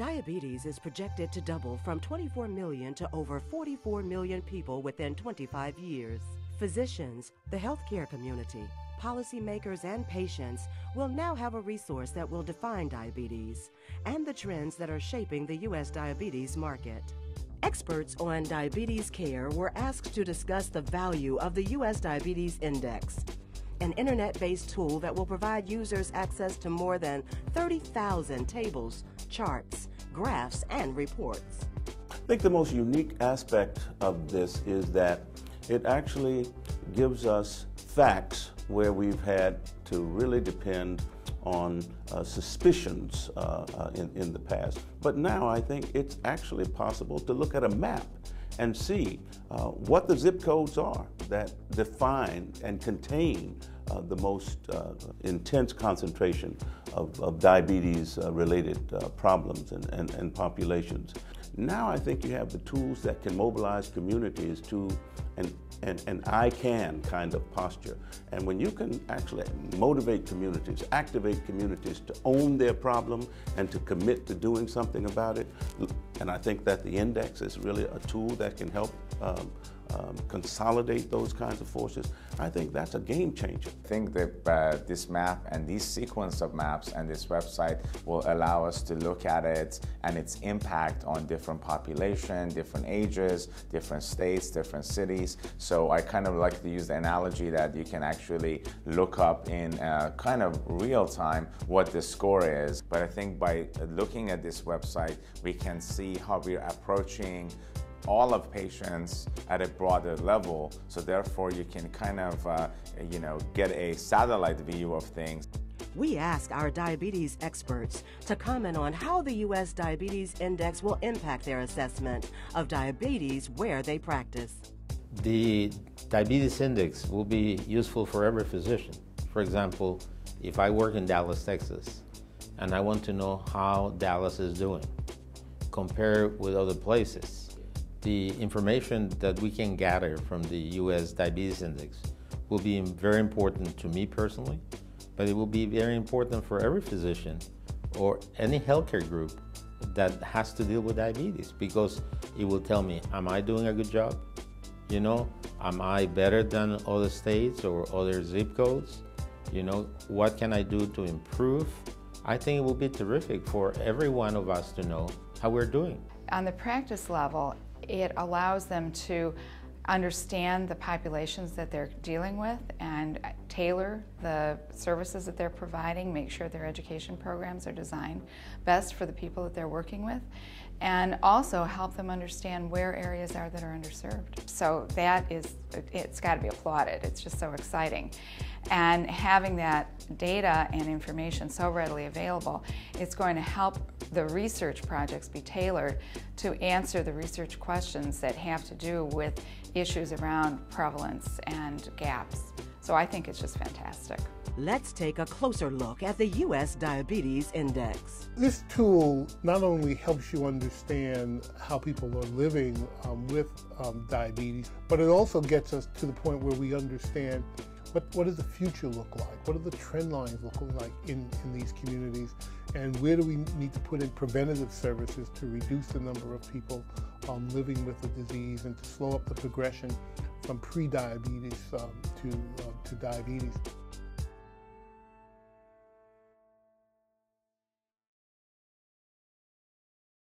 Diabetes is projected to double from 24 million to over 44 million people within 25 years. Physicians, the healthcare community, policymakers, and patients will now have a resource that will define diabetes and the trends that are shaping the U.S. diabetes market. Experts on diabetes care were asked to discuss the value of the U.S. Diabetes Index, an internet-based tool that will provide users access to more than 30,000 tables, charts, graphs, and reports. I think the most unique aspect of this is that it actually gives us facts where we've had to really depend on suspicions in the past. But now I think it's actually possible to look at a map and see what the zip codes are that define and contain the most intense concentration of diabetes-related problems and populations. Now I think you have the tools that can mobilize communities to an I can kind of posture. And when you can actually motivate communities, activate communities to own their problem and to commit to doing something about it, and I think that the index is really a tool that can help consolidate those kinds of forces. I think that's a game changer. I think that this map and this sequence of maps and this website will allow us to look at it and its impact on different population, different ages, different states, different cities. So I kind of like to use the analogy that you can actually look up in kind of real time what the score is. But I think by looking at this website, we can see how we're approaching all of patients at a broader level, so therefore you can kind of get a satellite view of things. We ask our diabetes experts to comment on how the U.S. Diabetes Index will impact their assessment of diabetes where they practice. The Diabetes Index will be useful for every physician. For example, if I work in Dallas, Texas, and I want to know how Dallas is doing, compare with other places, the information that we can gather from the U.S. Diabetes Index will be very important to me personally, but it will be very important for every physician or any healthcare group that has to deal with diabetes, because it will tell me, am I doing a good job? You know, am I better than other states or other zip codes? You know, what can I do to improve? I think it will be terrific for every one of us to know how we're doing. On the practice level, it allows them to understand the populations that they're dealing with and tailor the services that they're providing, make sure their education programs are designed best for the people that they're working with, and also help them understand where areas are that are underserved. So it's got to be applauded. It's just so exciting. And having that data and information so readily available, it's going to help the research projects be tailored to answer the research questions that have to do with issues around prevalence and gaps. So I think it's just fantastic. Let's take a closer look at the U.S. Diabetes Index. This tool not only helps you understand how people are living with diabetes, but it also gets us to the point where we understand what does the future look like? What are the trend lines looking like in these communities? And where do we need to put in preventative services to reduce the number of people living with the disease and to slow up the progression from pre-diabetes to diabetes?